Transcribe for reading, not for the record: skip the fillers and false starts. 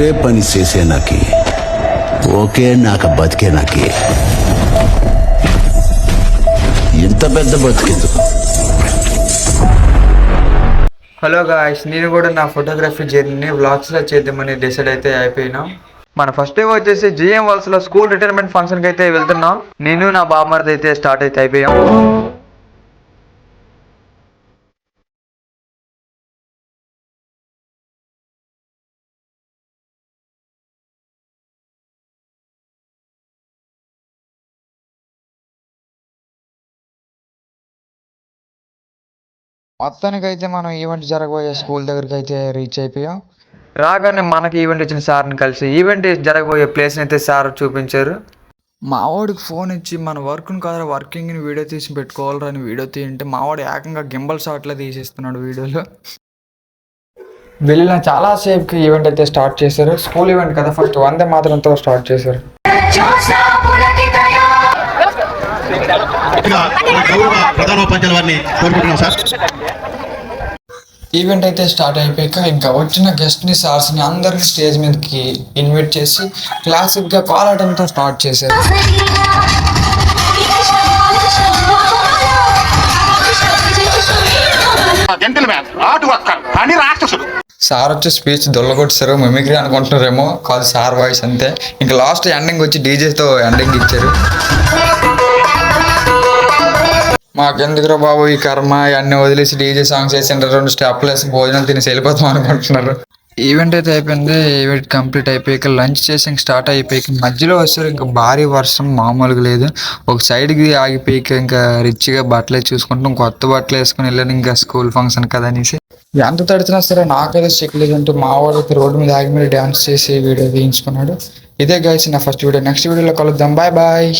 ఒకటే పని చేసే నాకి, ఓకే నాక బతికే నాకి. ఇంత పెద్ద బతికేందుకు? హలో గాయ్స్, నేను కూడా నా ఫోటోగ్రఫీ జర్నీని వ్లాగ్స్లో చేద్దామని డిసైడ్ అయితే అయిపోయినాం. మన ఫస్ట్ డే వచ్చేసి జిఎం వాల్స్లో స్కూల్ రిటైర్మెంట్ ఫంక్షన్కి అయితే వెళ్తున్నాం. నేను నా బామ్మర్ది అయితే స్టార్ట్ అయితే అయిపోయాం. మొత్తానికి అయితే మనం ఈవెంట్ జరగబోయే స్కూల్ దగ్గరికి అయితే రీచ్ అయిపోయాం. రాగానే మనకి ఈవెంట్ ఇచ్చిన సార్ని కలిసి ఈవెంట్ జరగబోయే ప్లేస్ని అయితే సార్ చూపించారు. మా వాడికి ఫోన్ ఇచ్చి మన వర్క్ని కాదు వర్కింగ్ని వీడియో తీసి పెట్టుకోవాలని అని వీడియో తీయంటే మా వాడు ఏకంగా గింబల్ షాట్లో తీసేస్తున్నాడు వీడియోలో. వెళ్ళిన చాలా సేపుకి ఈవెంట్ అయితే స్టార్ట్ చేశారు. స్కూల్ ఈవెంట్ కదా, ఫస్ట్ వందే మాత్రంతో స్టార్ట్ చేశారు. ఈవెంట్ అయితే స్టార్ట్ అయిపోయాక ఇంకా వచ్చిన గెస్ట్ని సార్స్ని అందరినీ స్టేజ్ మీదకి ఇన్వైట్ చేసి క్లాసిక్గా కోలాటంతో స్టార్ట్ చేశారు. సార్ వచ్చి స్పీచ్ దొల్లగొట్టారు. మిమిక్రీ అనుకుంటున్నారేమో, కాదు సార్ వాయిస్ అంతే. ఇంకా లాస్ట్ ఎండింగ్ వచ్చి డీజేతో ఎండింగ్ ఇచ్చారు. మాకెందుకురా బాబు ఈ కర్మ, అన్నీ వదిలేసి డీజే సాంగ్స్ వేసి 2 స్టెప్లు వేసి భోజనం తినేసి వెళ్ళిపోతాం అనుకుంటున్నారు. ఈవెంట్ అయితే అయిపోయింది. ఈవెంట్ కంప్లీట్ అయిపోయాక లంచ్ చేసి ఇంక స్టార్ట్ అయిపోయాక మధ్యలో వచ్చారు. ఇంకా భారీ వర్షం మామూలుగా లేదు. ఒక సైడ్కి ఆగిపోయాక ఇంకా రిచ్గా బట్టలు చూసుకుంటాం, కొత్త బట్టలు వేసుకుని వెళ్ళాను. ఇంకా స్కూల్ ఫంక్షన్ కదా అనేసి ఎంత తడిచినా సరే నాకైతే చెక్కలేదు అంటూ మా వాడు అయితే రోడ్డు మీద ఆగి మీద డ్యాన్స్ చేసి వీడియో తీయించుకున్నాడు. ఇదే గైస్ నా ఫస్ట్ వీడియో. నెక్స్ట్ వీడియోలో కలుద్దాం. Bye bye.